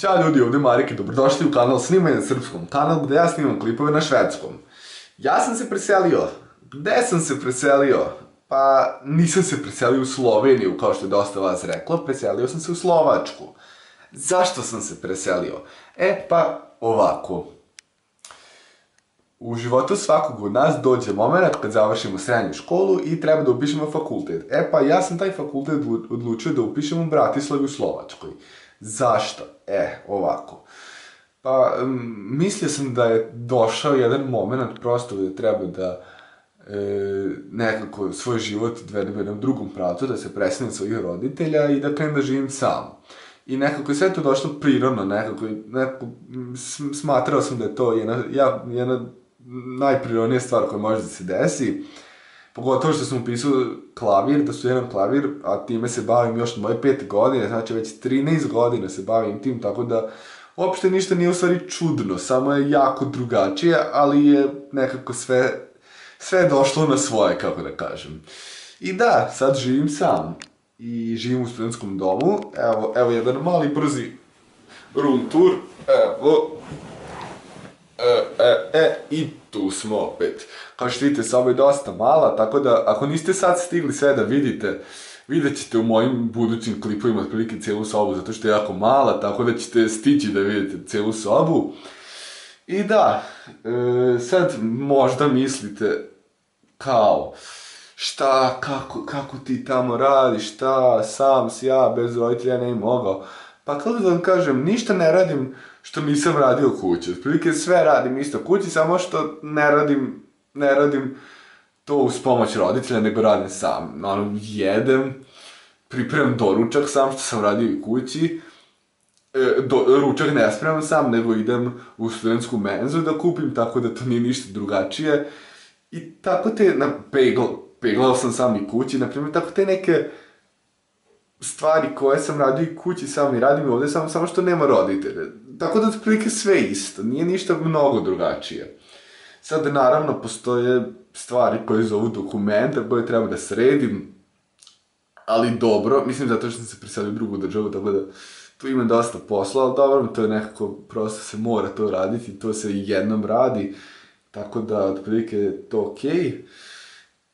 Ćao ljudi, ovdje je Marek i dobrodošli u kanal Snimanje na srpskom, kanal gdje ja snimam klipove na švedskom. Ja sam se preselio. Gde sam se preselio? Pa nisam se preselio u Sloveniju, kao što je dosta vas reklo, preselio sam se u Slovačku. Zašto sam se preselio? Pa ovako. U životu svakog od nas dođe moment kad završimo srednju školu i treba da upišemo fakultet. Pa ja sam taj fakultet odlučio da upišem u Bratislavi u Slovačkoj. Zašto? Ovako. Pa, mislio sam da je došao jedan moment prosto da treba da nekako svoj život odvedem u jednom drugom pravcu, da se preselim svojih roditelja i da krenem da živim sam. I nekako je sve to došlo prirodno, nekako smatrao sam da je to jedna najprirodnija stvar koja može da se desi. Pogotovo što sam upisao klavir, da su jedan klavir, a time se bavim još od moje 5 godine, znači već 13 godina se bavim tim, tako da uopšte ništa nije u stvari čudno, samo je jako drugačije, ali je nekako sve došlo na svoje, kako da kažem. I da, sad živim sam i živim u studentskom domu, evo jedan mali brzi room tour, i tu smo opet. Kao što vidite, soba je dosta mala, tako da ako niste sad stigli sve da vidite, vidjet ćete u mojim budućim klipovima otprilike cijelu sobu, zato što je jako mala, tako da ćete stići da vidite cijelu sobu. I da, sad možda mislite kao, šta, kako ti tamo radiš, šta, sam si ja, bez roditelja ne mogao. Pa kako da vam kažem, ništa ne radim što nisam radio kući. Otprilike sve radim isto kući, samo što ne radim to uz pomoć roditelja, nego radim sam. Jedem, pripremam doručak sam što sam radio i kući. Ručak ne spremam sam, nego idem u studentsku menzu da kupim, tako da to nije ništa drugačije. I tako peglao sam sam i kući, naprimjer, tako te neke stvari koje sam radio i kući sam i radim ovdje samo što nema roditelja. Tako da otprilike sve isto, nije ništa mnogo drugačije. Sad naravno postoje stvari koje zovu dokumenta koje treba da sredim, ali dobro, mislim zato što sam se preselio u drugu državu, tako da tu imam dosta posla, ali dobro, to je nekako, prosto se mora to raditi, to se jednom radi, tako da otprilike je to okej.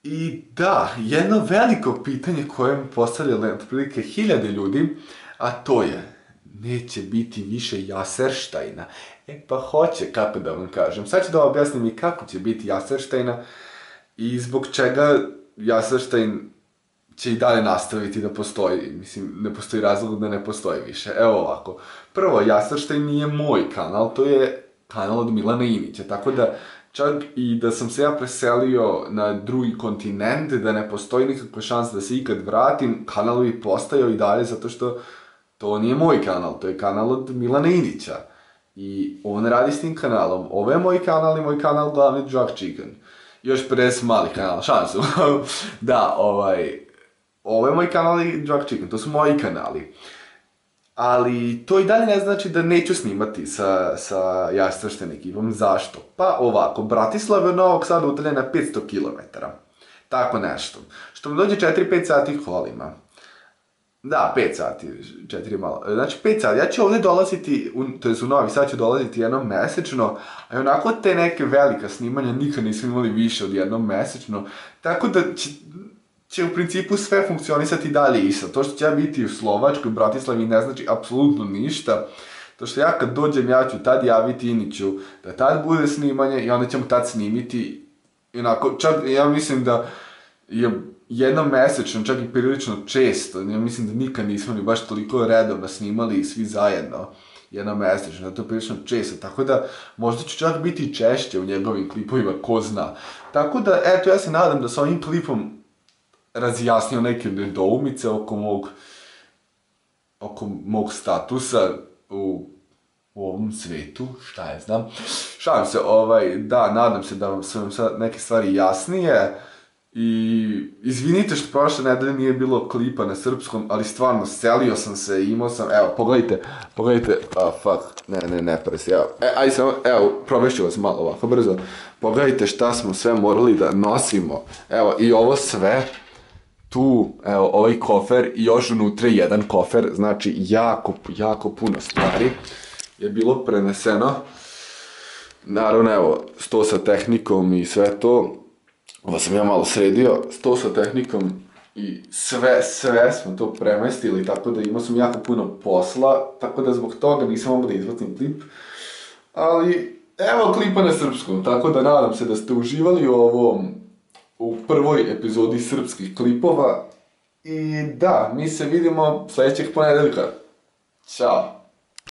I da, jedno veliko pitanje koje mi postavljalo otprilike 1000 ljudi, a to je, neće biti više Jaserštajna. Pa hoće, kako da vam kažem. Sad ću da vam objasnim i kako će biti Jaserštajna i zbog čega Jaserštajn će i dalje nastaviti da postoji. Mislim, ne postoji razlog da ne postoji više. Evo ovako. Prvo, Jaserštajn nije moj kanal, to je kanal od Milana Inića, tako da čak i da sam se ja preselio na drugi kontinent, da ne postoji nikakva šansa da se ikad vratim, kanal bi postojao i dalje zato što to nije moj kanal, to je kanal od Milana Inića. I on radi s tim kanalom. Ovo je moj kanal i moj kanal glavni Jack Chicken. Još 50 malih kanala, šansu. Da, ovo je moj kanal i Jack Chicken, to su moji kanali. Ali to i dalje ne znači da neću snimati sa Jaserštajn ekipom. Zašto? Pa ovako, Bratislava od Novog Sada udaljena na 500 km. Tako nešto. Što mi dođe 4-5 sati kolima. Da, 5 sati, 4 je malo. Znači 5 sati, ja ću ovdje dolaziti, to je u Novi Sad ću dolaziti jednom mesečno, a onako te neke velika snimanja nikad nismo imali više od jednom mesečno, tako da će u principu sve funkcionisati dalje isto. To što će ja biti u Slovačkoj, Bratislavi ne znači apsolutno ništa. To što ja kad dođem, ja ću tad javiti Iniću da tad bude snimanje i onda ćemo tad snimiti. Onako, čak ja mislim da je jednom mesečno, čak i prilično često, ja mislim da nikad nismo ni baš toliko redovno snimali svi zajedno jednom mesečno, da to je prilično često, tako da možda ću čak biti češće u njegovim klipovima, ko zna. Tako da, eto, ja se nadam da sa ovim klipom razjasnio neke nedoumice oko mog statusa u ovom svetu, šta je znam. Šalim se, da, nadam se da su vam sad neke stvari jasnije. I izvinite što prošle nedelje nije bilo klipa na srpskom, ali stvarno selio sam se i imao sam, evo, pogledajte, ne presi, evo, provešću vas malo ovako brzo, pogledajte šta smo sve morali da nosimo, evo, i ovo sve, tu, evo, ovaj kofer i još unutra jedan kofer, znači jako puno stvari je bilo preneseno. Naravno, evo, sto sa tehnikom i sve to, ovo sam ja malo sredio, sto sa tehnikom i sve smo to premestili, tako da imao sam jako puno posla, tako da zbog toga nisam mogao da izbacim klip, ali evo klipa na srpskom, tako da nadam se da ste uživali u prvoj epizodi srpskih klipova i da, mi se vidimo sledećeg ponedeljka. Ćao!